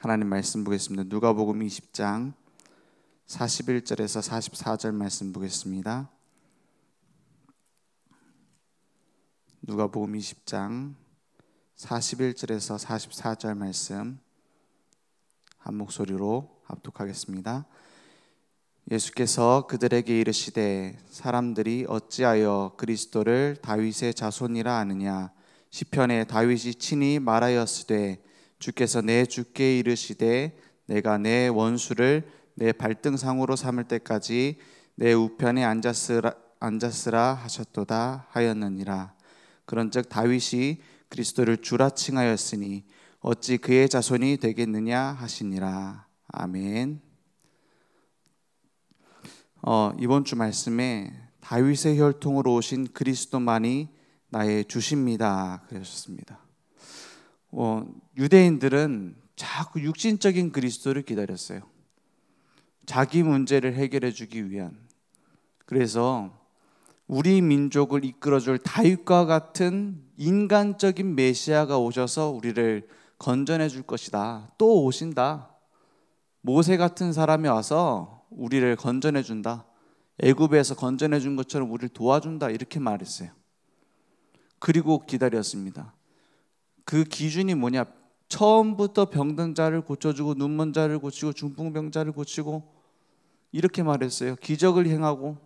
하나님 말씀 보겠습니다. 누가복음 20장 41절에서 44절 말씀 보겠습니다. 누가복음 20장 41절에서 44절 말씀 한 목소리로 합독하겠습니다. 예수께서 그들에게 이르시되 사람들이 어찌하여 그리스도를 다윗의 자손이라 하느냐. 시편에 다윗이 친히 말하였으되 주께서 내 주께 이르시되 내가 내 원수를 내 발등상으로 삼을 때까지 내 우편에 앉았으라 하셨도다 하였느니라. 그런즉 다윗이 그리스도를 주라 칭하였으니 어찌 그의 자손이 되겠느냐 하시니라. 아멘. 이번 주 말씀에 다윗의 혈통으로 오신 그리스도만이 나의 주십니다 그러셨습니다. 유대인들은 자꾸 육신적인 그리스도를 기다렸어요. 자기 문제를 해결해 주기 위한. 그래서 우리 민족을 이끌어줄 다윗과 같은 인간적인 메시아가 오셔서 우리를 건져내 줄 것이다. 또 오신다. 모세 같은 사람이 와서 우리를 건져내 준다. 애굽에서 건져내 준 것처럼 우리를 도와준다. 이렇게 말했어요. 그리고 기다렸습니다. 그 기준이 뭐냐? 처음부터 병든 자를 고쳐주고 눈먼 자를 고치고 중풍병 자를 고치고 이렇게 말했어요. 기적을 행하고.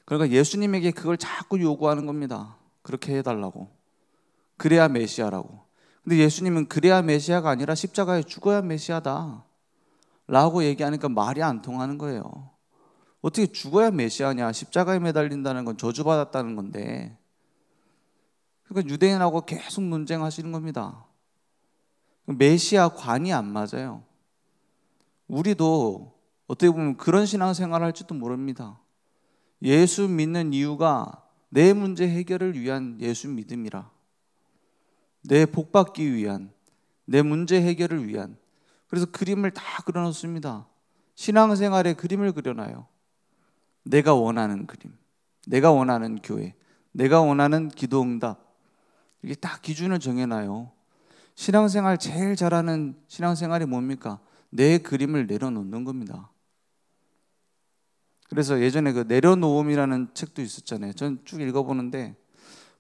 그러니까 예수님에게 그걸 자꾸 요구하는 겁니다. 그렇게 해달라고. 그래야 메시아라고. 근데 예수님은 그래야 메시아가 아니라 십자가에 죽어야 메시아다 라고 얘기하니까 말이 안 통하는 거예요. 어떻게 죽어야 메시아냐? 십자가에 매달린다는 건 저주받았다는 건데. 그러니까 유대인하고 계속 논쟁하시는 겁니다. 메시아 관이 안 맞아요. 우리도 어떻게 보면 그런 신앙생활을 할지도 모릅니다. 예수 믿는 이유가 내 문제 해결을 위한 예수 믿음이라. 내 복 받기 위한, 내 문제 해결을 위한. 그래서 그림을 다 그려놓습니다. 신앙생활에 그림을 그려놔요. 내가 원하는 그림, 내가 원하는 교회, 내가 원하는 기도응답. 이게 딱 기준을 정해놔요. 신앙생활 제일 잘하는 신앙생활이 뭡니까? 내 그림을 내려놓는 겁니다. 그래서 예전에 그 내려놓음이라는 책도 있었잖아요. 전 쭉 읽어보는데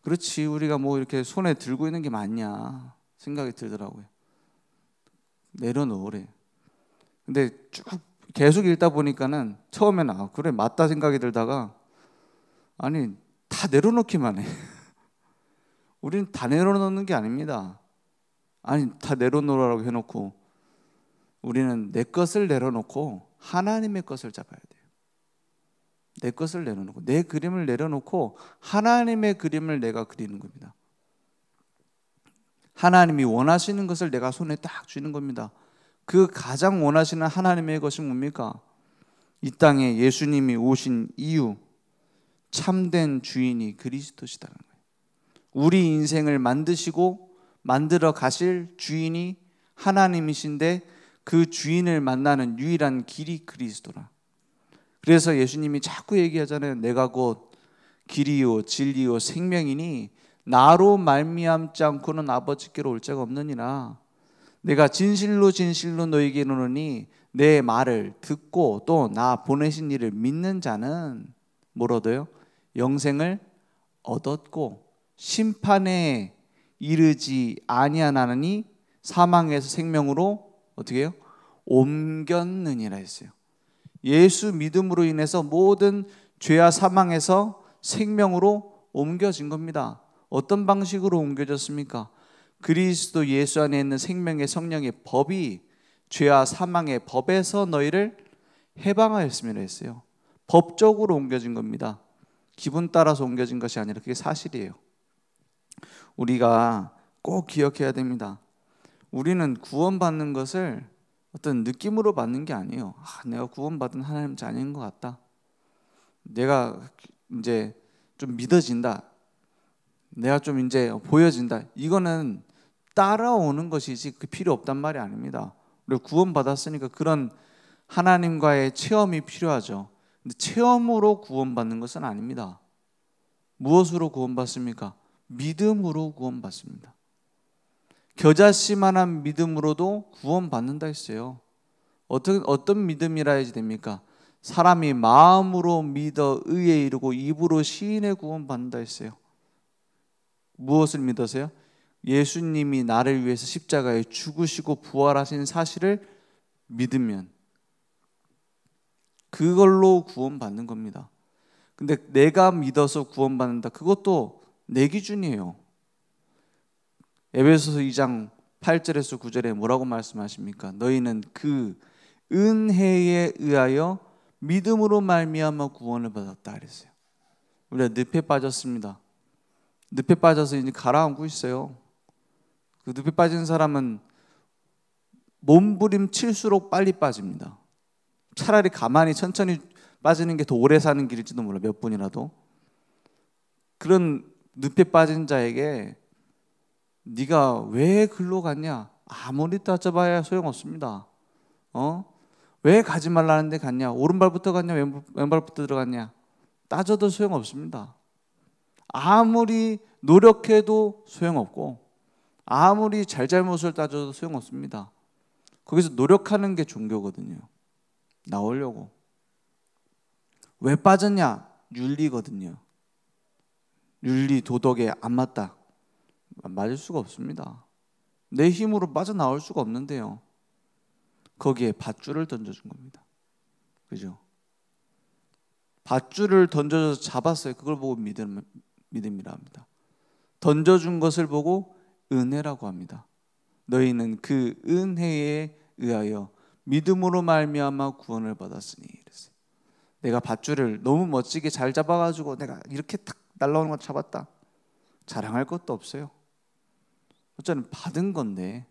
그렇지 우리가 뭐 이렇게 손에 들고 있는 게 맞냐 생각이 들더라고요. 내려놓으래. 근데 쭉 계속 읽다 보니까는 처음에는 그래 맞다 생각이 들다가 아니 다 내려놓기만 해. 우리는 다 내려놓는 게 아닙니다. 아니 다 내려놓으라고 해놓고 우리는 내 것을 내려놓고 하나님의 것을 잡아야 돼요. 내 것을 내려놓고 내 그림을 내려놓고 하나님의 그림을 내가 그리는 겁니다. 하나님이 원하시는 것을 내가 손에 딱 쥐는 겁니다. 그 가장 원하시는 하나님의 것이 뭡니까? 이 땅에 예수님이 오신 이유, 참된 주인이 그리스도시다는 거예요. 우리 인생을 만드시고 만들어 가실 주인이 하나님이신데 그 주인을 만나는 유일한 길이 그리스도라. 그래서 예수님이 자꾸 얘기하잖아요. 내가 곧 길이요 진리요 생명이니 나로 말미암지 않고는 아버지께로 올 자가 없느니라. 내가 진실로 진실로 너희에게 이르노니 내 말을 듣고 또 나 보내신 이를 믿는 자는 뭘 얻어요? 영생을 얻었고 심판에 이르지 아니하나니 사망에서 생명으로 어떻게 해요? 옮겼느니라 했어요. 예수 믿음으로 인해서 모든 죄와 사망에서 생명으로 옮겨진 겁니다. 어떤 방식으로 옮겨졌습니까? 그리스도 예수 안에 있는 생명의 성령의 법이 죄와 사망의 법에서 너희를 해방하였음이라 했어요. 법적으로 옮겨진 겁니다. 기분 따라서 옮겨진 것이 아니라 그게 사실이에요. 우리가 꼭 기억해야 됩니다. 우리는 구원받는 것을 어떤 느낌으로 받는 게 아니에요. 내가 구원받은 하나님 자녀인 것 같다. 내가 이제 좀 믿어진다. 내가 좀 이제 보여진다. 이거는 따라오는 것이지 그 필요 없단 말이 아닙니다. 우리가 구원받았으니까 그런 하나님과의 체험이 필요하죠. 근데 체험으로 구원받는 것은 아닙니다. 무엇으로 구원받습니까? 믿음으로 구원받습니다. 겨자씨만한 믿음으로도 구원받는다 했어요. 어떤 믿음이라 해야지 됩니까? 사람이 마음으로 믿어 의에 이르고 입으로 시인해 구원받는다 했어요. 무엇을 믿어서요? 예수님이 나를 위해서 십자가에 죽으시고 부활하신 사실을 믿으면 그걸로 구원받는 겁니다. 근데 내가 믿어서 구원받는다, 그것도 내 기준이에요. 에베소서 2장 8절에서 9절에 뭐라고 말씀하십니까? 너희는 그 은혜에 의하여 믿음으로 말미암아 구원을 받았다 그랬어요. 우리가 늪에 빠졌습니다. 늪에 빠져서 이제 가라앉고 있어요. 그 늪에 빠진 사람은 몸부림칠수록 빨리 빠집니다. 차라리 가만히 천천히 빠지는 게 더 오래 사는 길일지도 몰라, 몇 분이라도. 그런 늪에 빠진 자에게 네가 왜 글로 갔냐? 아무리 따져봐야 소용없습니다. 왜 가지 말라는데 갔냐? 오른발부터 갔냐? 왼발부터 들어갔냐? 따져도 소용없습니다. 아무리 노력해도 소용없고 아무리 잘잘못을 따져도 소용없습니다. 거기서 노력하는 게 종교거든요. 나오려고. 왜 빠졌냐? 윤리거든요. 윤리, 도덕에 안 맞다. 맞을 수가 없습니다. 내 힘으로 빠져나올 수가 없는데요. 거기에 밧줄을 던져준 겁니다. 그죠? 밧줄을 던져줘서 잡았어요. 그걸 보고 믿음이라 합니다. 던져준 것을 보고 은혜라고 합니다. 너희는 그 은혜에 의하여 믿음으로 말미암아 구원을 받았으니. 이랬어요. 내가 밧줄을 너무 멋지게 잘 잡아가지고 내가 이렇게 탁 날라오는 거 잡았다, 자랑할 것도 없어요. 어쩌면 받은 건데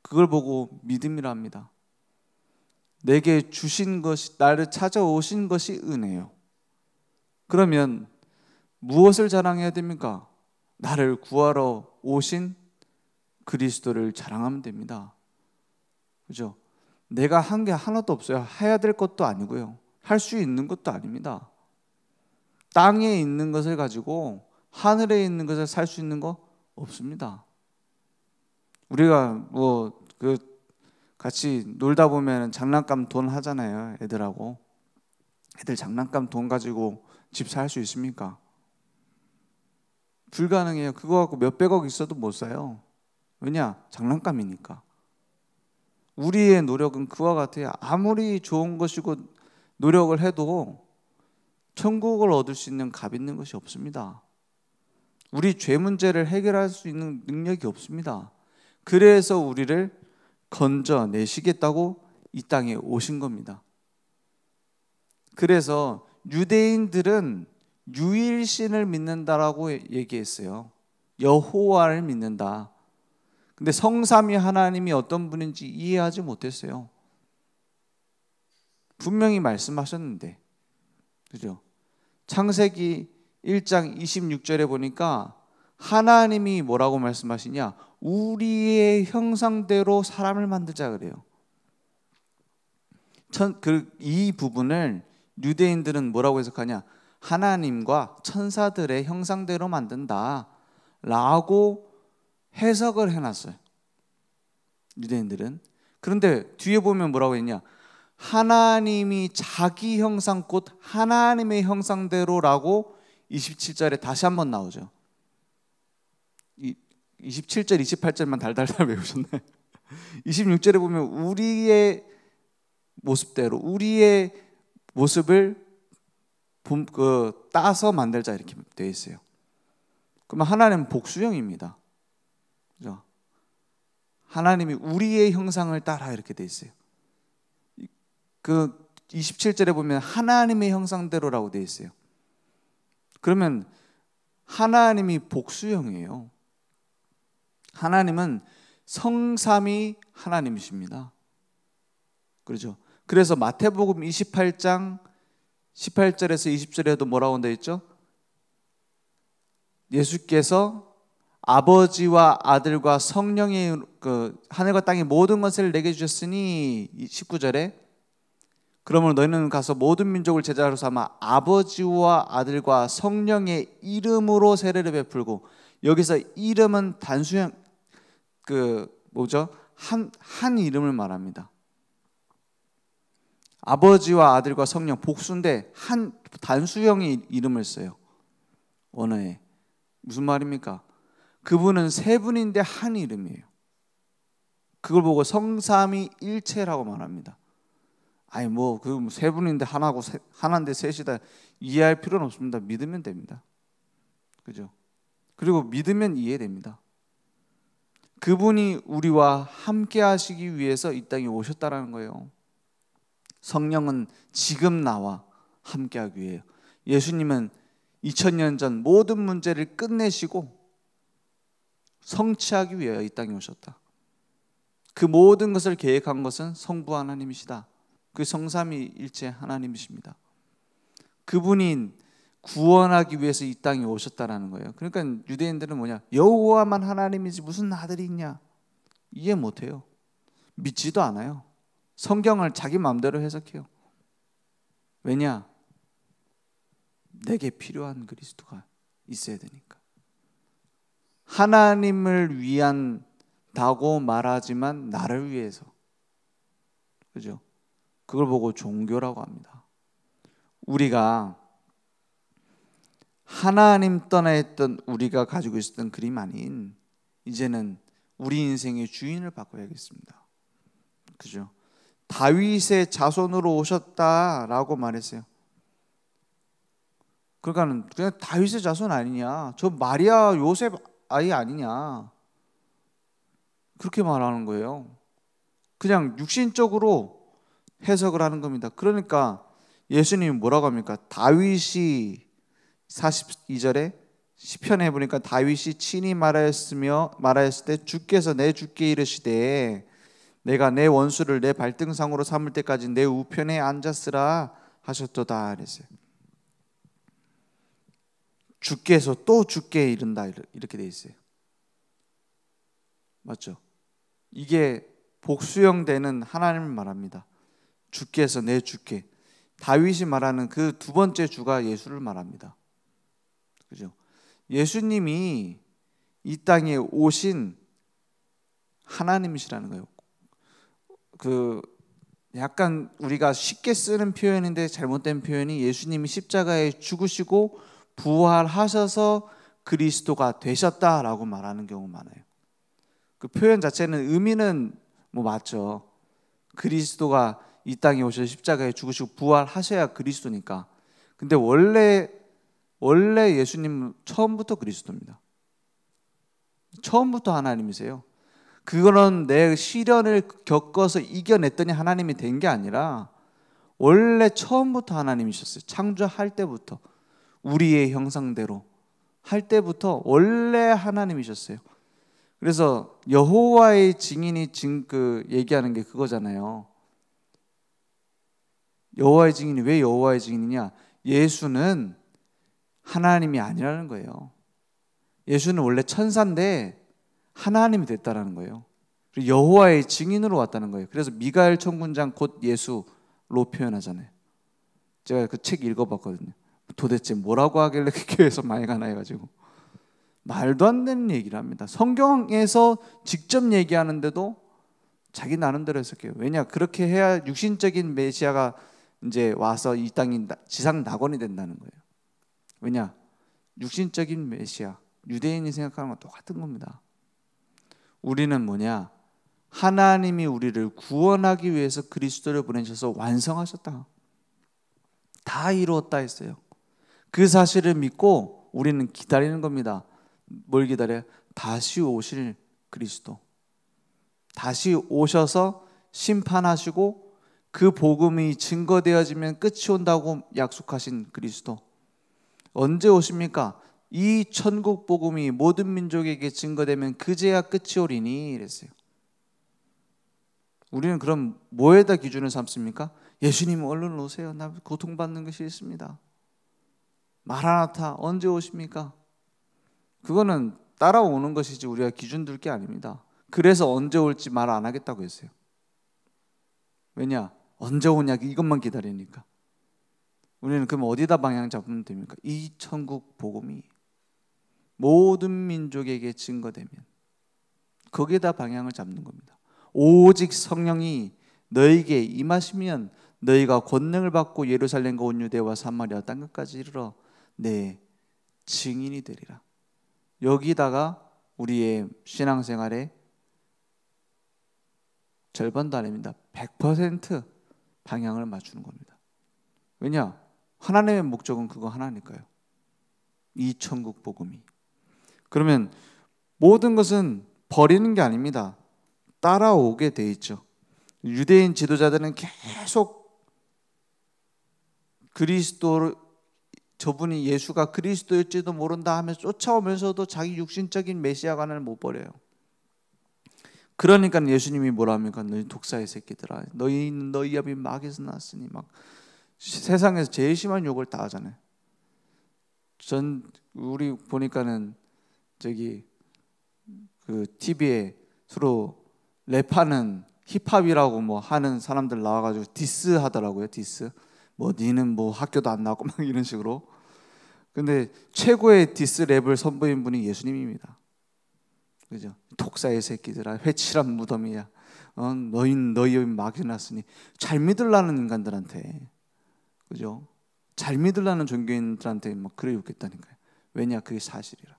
그걸 보고 믿음이라 합니다. 내게 주신 것이, 나를 찾아오신 것이 은혜요. 그러면 무엇을 자랑해야 됩니까? 나를 구하러 오신 그리스도를 자랑하면 됩니다. 그죠? 내가 한 게 하나도 없어요. 해야 될 것도 아니고요. 할 수 있는 것도 아닙니다. 땅에 있는 것을 가지고 하늘에 있는 것을 살 수 있는 거 없습니다. 우리가 같이 놀다 보면 장난감 돈 하잖아요. 애들하고. 애들 장난감 돈 가지고 집 살 수 있습니까? 불가능해요. 그거 갖고 몇백억 있어도 못 사요. 왜냐? 장난감이니까. 우리의 노력은 그와 같아요. 아무리 좋은 것이고 노력을 해도 천국을 얻을 수 있는 값 있는 것이 없습니다. 우리 죄 문제를 해결할 수 있는 능력이 없습니다. 그래서 우리를 건져내시겠다고 이 땅에 오신 겁니다. 그래서 유대인들은 유일신을 믿는다라고 얘기했어요. 여호와를 믿는다. 근데 성삼위 하나님이 어떤 분인지 이해하지 못했어요. 분명히 말씀하셨는데, 그죠? 창세기 1장 26절에 보니까 하나님이 뭐라고 말씀하시냐? 우리의 형상대로 사람을 만들자 그래요. 이 부분을 유대인들은 뭐라고 해석하냐? 하나님과 천사들의 형상대로 만든다 라고 해석을 해놨어요, 유대인들은. 그런데 뒤에 보면 뭐라고 했냐? 하나님이 자기 형상 곧 하나님의 형상대로라고 27절에 다시 한번 나오죠. 27절, 28절만 달달달 외우셨네. 26절에 보면 우리의 모습대로, 우리의 모습을 따서 만들자 이렇게 되어 있어요. 그러면 하나님은 복수형입니다. 그죠? 하나님이 우리의 형상을 따라 이렇게 되어 있어요. 그 27절에 보면 하나님의 형상대로라고 되어 있어요. 그러면 하나님이 복수형이에요. 하나님은 성삼위 하나님이십니다. 그렇죠? 그래서 마태복음 28장 18절에서 20절에도 뭐라고 되어 있죠? 예수께서 아버지와 아들과 성령의 하늘과 땅의 모든 것을 내게 주셨으니 19절에 그러므로 너희는 가서 모든 민족을 제자로 삼아 아버지와 아들과 성령의 이름으로 세례를 베풀고, 여기서 이름은 단수형, 한 이름을 말합니다. 아버지와 아들과 성령 복수인데 한 단수형의 이름을 써요. 언어에. 무슨 말입니까? 그분은 세 분인데 한 이름이에요. 그걸 보고 성삼위일체라고 말합니다. 아니 그 세 분인데 하나인데 셋이다 이해할 필요는 없습니다. 믿으면 됩니다. 그죠? 그리고 믿으면 이해됩니다. 그분이 우리와 함께 하시기 위해서 이 땅에 오셨다라는 거예요. 성령은 지금 나와 함께 하기 위해요. 예수님은 2000년 전 모든 문제를 끝내시고 성취하기 위하여 이 땅에 오셨다. 그 모든 것을 계획한 것은 성부 하나님이시다. 그 성삼위일체 하나님이십니다. 그분이 구원하기 위해서 이 땅에 오셨다라는 거예요. 그러니까 유대인들은 뭐냐? 여호와만 하나님이지 무슨 아들이 있냐? 이해 못해요. 믿지도 않아요. 성경을 자기 마음대로 해석해요. 왜냐? 내게 필요한 그리스도가 있어야 되니까. 하나님을 위한다고 말하지만 나를 위해서. 그죠? 그걸 보고 종교라고 합니다. 우리가 하나님 떠나 있던 우리가 가지고 있었던 그림 아닌 이제는 우리 인생의 주인을 바꿔야겠습니다. 그죠? 다윗의 자손으로 오셨다라고 말했어요. 그러니까 그냥 다윗의 자손 아니냐? 저 마리아 요셉 아이 아니냐? 그렇게 말하는 거예요. 그냥 육신적으로 해석을 하는 겁니다. 그러니까 예수님이 뭐라고 합니까? 다윗이 42절에 시편에 보니까 다윗이 친히 말하였을 때 주께서 내 주께 이르시되 내가 내 원수를 내 발등상으로 삼을 때까지 내 우편에 앉았으라 하셨도다 그랬어요. 주께서 또 주께 이른다 이렇게 돼 있어요. 맞죠? 이게 복수형 되는 하나님을 말합니다. 주께서 내 주께. 다윗이 말하는 그 두 번째 주가 예수를 말합니다. 그죠? 예수님이 이 땅에 오신 하나님이시라는 거예요. 약간 우리가 쉽게 쓰는 표현인데 잘못된 표현이 예수님이 십자가에 죽으시고 부활하셔서 그리스도가 되셨다라고 말하는 경우 많아요. 그 표현 자체는 의미는 맞죠. 그리스도가 이 땅에 오셔서 십자가에 죽으시고 부활하셔야 그리스도니까. 근데 원래 예수님은 처음부터 그리스도입니다. 처음부터 하나님이세요. 그거는 내 시련을 겪어서 이겨냈더니 하나님이 된 게 아니라 원래 처음부터 하나님이셨어요. 창조할 때부터 우리의 형상대로 할 때부터 원래 하나님이셨어요. 그래서 여호와의 증인이 얘기하는 게 그거잖아요. 여호와의 증인이 왜 여호와의 증인이냐? 예수는 하나님이 아니라는 거예요. 예수는 원래 천사인데 하나님이 됐다라는 거예요. 그리고 여호와의 증인으로 왔다는 거예요. 그래서 미가엘 천군장 곧 예수로 표현하잖아요. 제가 그 책 읽어봤거든요. 도대체 뭐라고 하길래 그 교회에서 많이 가나 해가지고 말도 안 되는 얘기를 합니다. 성경에서 직접 얘기하는데도 자기 나름대로 해석해요. 왜냐? 그렇게 해야 육신적인 메시아가 이제 와서 이 땅이 지상 낙원이 된다는 거예요. 왜냐? 육신적인 메시아, 유대인이 생각하는 건 똑같은 겁니다. 우리는 뭐냐? 하나님이 우리를 구원하기 위해서 그리스도를 보내셔서 완성하셨다. 다 이루었다 했어요. 그 사실을 믿고 우리는 기다리는 겁니다. 뭘 기다려요? 다시 오실 그리스도. 다시 오셔서 심판하시고 그 복음이 증거되어지면 끝이 온다고 약속하신 그리스도. 언제 오십니까? 이 천국 복음이 모든 민족에게 증거되면 그제야 끝이 오리니 이랬어요. 우리는 그럼 뭐에다 기준을 삼습니까? 예수님 얼른 오세요. 나 고통받는 것이 있습니다. 마라나타 언제 오십니까? 그거는 따라오는 것이지 우리가 기준 둘 게 아닙니다. 그래서 언제 올지 말 안 하겠다고 했어요. 왜냐? 언제 오냐 이것만 기다리니까. 우리는 그럼 어디다 방향 잡으면 됩니까? 이 천국 복음이 모든 민족에게 증거되면 거기에다 방향을 잡는 겁니다. 오직 성령이 너에게 임하시면 너희가 권능을 받고 예루살렘과 온 유대와 사마리아 땅 끝까지 이르러 내 증인이 되리라. 여기다가 우리의 신앙생활의 절반도 아닙니다. 100% 방향을 맞추는 겁니다. 왜냐? 하나님의 목적은 그거 하나니까요. 이 천국 복음이. 그러면 모든 것은 버리는 게 아닙니다. 따라오게 돼 있죠. 유대인 지도자들은 계속 그리스도, 저분이 예수가 그리스도일지도 모른다 하면서 쫓아오면서도 자기 육신적인 메시아관을 못 버려요. 그러니까 예수님이 뭐라 합니까? 너희 독사의 새끼들아, 너희 아비 마귀에서 났으니, 막 세상에서 제일 심한 욕을 다 하잖아요. 우리 보니까는 저기 그 TV에 서로 랩하는 힙합이라고 뭐 하는 사람들 나와가지고 디스 하더라고요. 디스. 뭐 니는 뭐 학교도 안 나왔고 막 이런 식으로. 근데 최고의 디스 랩을 선보인 분이 예수님입니다. 그죠? 독사의 새끼들아, 회칠한 무덤이야. 너희 마귀 났으니. 잘 믿으려는 인간들한테, 그죠? 잘 믿으려는 종교인들한테 막 그래 욕했다니까요. 왜냐? 그게 사실이라.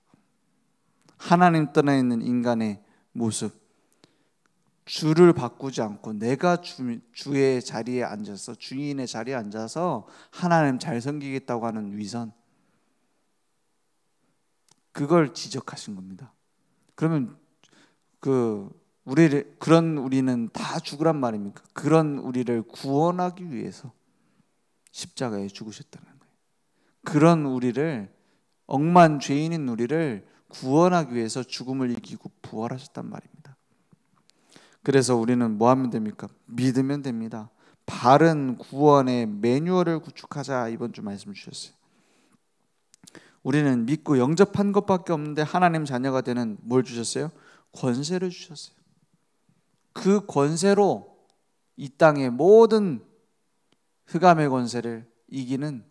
하나님 떠나 있는 인간의 모습, 주를 바꾸지 않고 내가 주의 자리에 앉아서, 주인의 자리에 앉아서 하나님 잘 섬기겠다고 하는 위선, 그걸 지적하신 겁니다. 그러면 그런 우리는 다 죽으란 말입니까? 그런 우리를 구원하기 위해서 십자가에 죽으셨다는 거예요. 그런 우리를, 억만 죄인인 우리를 구원하기 위해서 죽음을 이기고 부활하셨단 말입니다. 그래서 우리는 뭐 하면 됩니까? 믿으면 됩니다. 바른 구원의 매뉴얼을 구축하자, 이번 주 말씀 주셨어요. 우리는 믿고 영접한 것밖에 없는데 하나님 자녀가 되는 뭘 주셨어요? 권세를 주셨어요. 그 권세로 이 땅의 모든 흑암의 권세를 이기는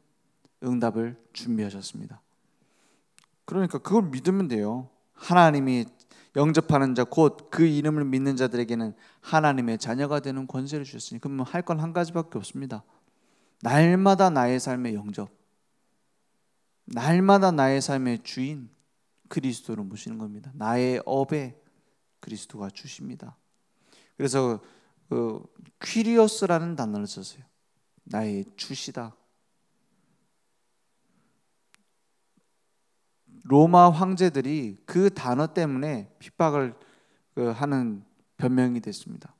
응답을 준비하셨습니다. 그러니까 그걸 믿으면 돼요. 하나님이 영접하는 자, 곧 그 이름을 믿는 자들에게는 하나님의 자녀가 되는 권세를 주셨으니, 그러면 할 건 한 가지밖에 없습니다. 날마다 나의 삶의 영접, 날마다 나의 삶의 주인 그리스도를 모시는 겁니다. 나의 업에 그리스도가 주십니다. 그래서 퀴리오스라는 단어를 썼어요. 나의 주시다. 로마 황제들이 그 단어 때문에 핍박을 하는 변명이 됐습니다.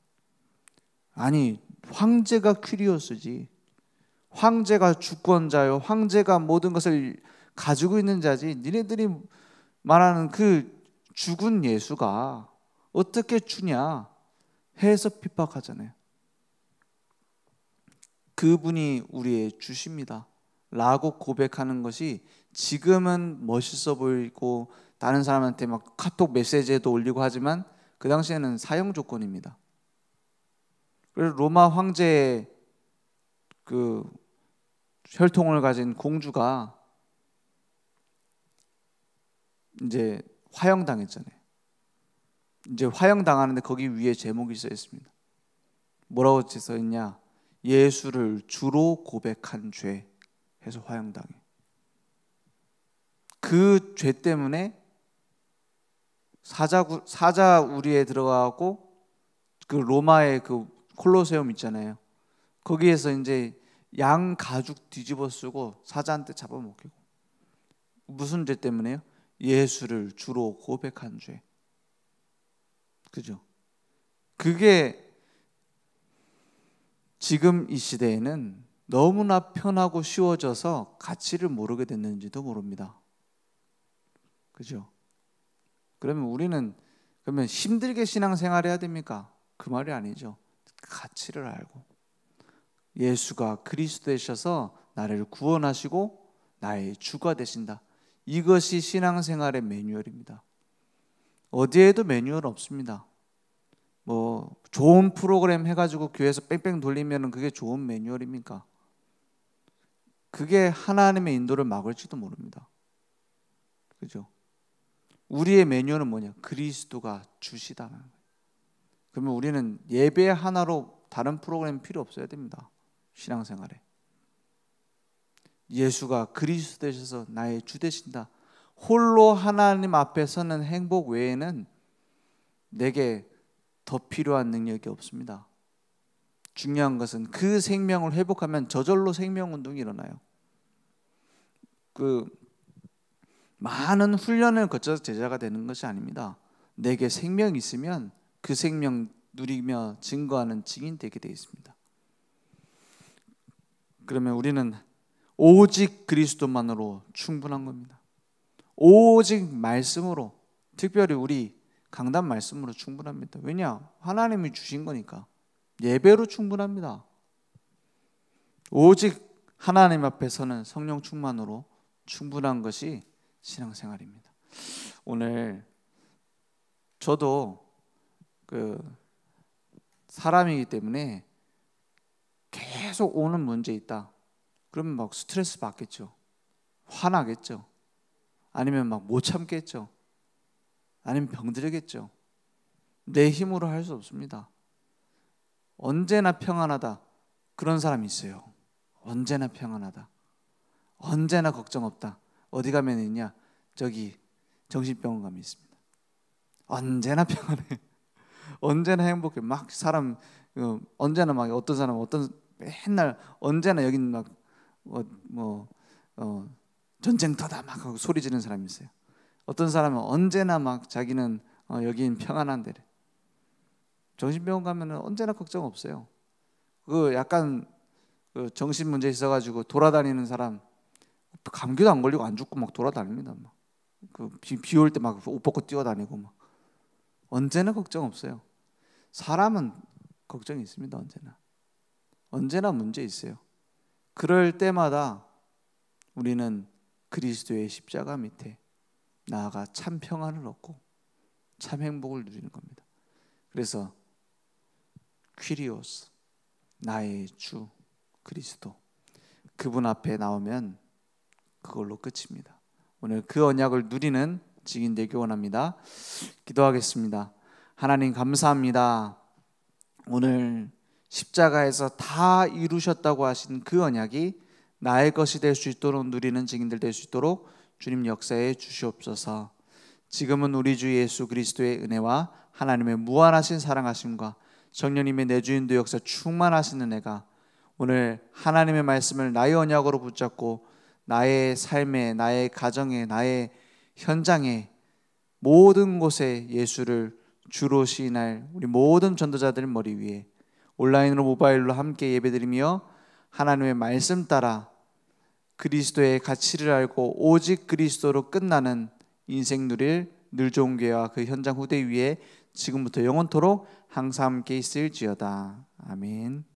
아니, 황제가 퀴리오스지, 황제가 주권자요, 황제가 모든 것을 가지고 있는 자지, 니네들이 말하는 그 죽은 예수가 어떻게 주냐 해서 핍박하잖아요. 그분이 우리의 주십니다 라고 고백하는 것이 지금은 멋있어 보이고 다른 사람한테 막 카톡 메시지에도 올리고 하지만 그 당시에는 사형 조건입니다. 그래서 로마 황제의 그 혈통을 가진 공주가 이제 화형당했잖아요. 이제 화형당하는데 거기 위에 제목이 써 있습니다. 뭐라고 써 있냐? 예수를 주로 고백한 죄 해서 화형당해. 그 죄 때문에 사자 우리에 들어가고 그 로마의 그 콜로세움 있잖아요. 거기에서 이제 양 가죽 뒤집어 쓰고 사자한테 잡아먹히고. 무슨 죄 때문에요? 예수를 주로 고백한 죄. 그죠? 그게 지금 이 시대에는 너무나 편하고 쉬워져서 가치를 모르게 됐는지도 모릅니다. 그죠? 그러면 우리는 힘들게 신앙생활해야 됩니까? 그 말이 아니죠. 가치를 알고 예수가 그리스도 되셔서 나를 구원하시고 나의 주가 되신다. 이것이 신앙생활의 매뉴얼입니다. 어디에도 매뉴얼 없습니다. 뭐 좋은 프로그램 해가지고 교회에서 뺑뺑 돌리면 그게 좋은 매뉴얼입니까? 그게 하나님의 인도를 막을지도 모릅니다. 그죠? 우리의 메뉴는 뭐냐? 그리스도가 주시다는 거예요. 그러면 우리는 예배 하나로 다른 프로그램 필요 없어야 됩니다. 신앙생활에 예수가 그리스도 되셔서 나의 주 되신다. 홀로 하나님 앞에 서는 행복 외에는 내게 더 필요한 능력이 없습니다. 중요한 것은 그 생명을 회복하면 저절로 생명운동이 일어나요. 많은 훈련을 거쳐서 제자가 되는 것이 아닙니다. 내게 생명이 있으면 그 생명 누리며 증거하는 증인 되게 되어 있습니다. 그러면 우리는 오직 그리스도만으로 충분한 겁니다. 오직 말씀으로, 특별히 우리 강단 말씀으로 충분합니다. 왜냐? 하나님이 주신 거니까. 예배로 충분합니다. 오직 하나님 앞에 서는 성령 충만으로 충분한 것이 신앙생활입니다. 오늘 저도 사람이기 때문에 계속 오는 문제 있다. 그러면 막 스트레스 받겠죠. 화나겠죠. 아니면 막 못 참겠죠. 아니면 병들겠죠. 내 힘으로 할 수 없습니다. 언제나 평안하다. 그런 사람이 있어요. 언제나 평안하다. 언제나 걱정 없다. 어디 가면 있냐? 저기 정신병원 가면 있습니다. 언제나 평안해. 언제나 행복해. 막 사람 언제나 막 어떤 사람 맨날 언제나 여긴 막 전쟁터다 막 하고 소리 지르는 사람이 있어요. 어떤 사람은 언제나 막 자기는 여긴 평안한데 정신병원 가면은 언제나 걱정 없어요. 약간 정신 문제 있어가지고 돌아다니는 사람 감기도 안 걸리고 안 죽고 막 돌아다닙니다. 비 올 때 막 옷 벗고 뛰어다니고 막 언제나 걱정 없어요. 사람은 걱정이 있습니다. 언제나 문제 있어요. 그럴 때마다 우리는 그리스도의 십자가 밑에 나아가 참 평안을 얻고 참 행복을 누리는 겁니다. 그래서 퀴리오스, 나의 주 그리스도, 그분 앞에 나오면 그걸로 끝입니다. 오늘 그 언약을 누리는 증인 되기 원합니다. 기도하겠습니다. 하나님 감사합니다. 오늘 십자가에서 다 이루셨다고 하신 그 언약이 나의 것이 될 수 있도록 누리는 증인들 될 수 있도록 주님 역사해 주시옵소서. 지금은 우리 주 예수 그리스도의 은혜와 하나님의 무한하신 사랑하심과 성령님의 내주인도 역사 충만하신 은혜가 오늘 하나님의 말씀을 나의 언약으로 붙잡고 나의 삶에, 나의 가정에, 나의 현장에 모든 곳에 예수를 주로 시인할 우리 모든 전도자들 머리 위에 온라인으로 모바일로 함께 예배드리며 하나님의 말씀 따라 그리스도의 가치를 알고 오직 그리스도로 끝나는 인생 누릴 늘 좋은 교회와 그 현장 후대 위에 지금부터 영원토록 항상 함께 있을지어다. 아멘.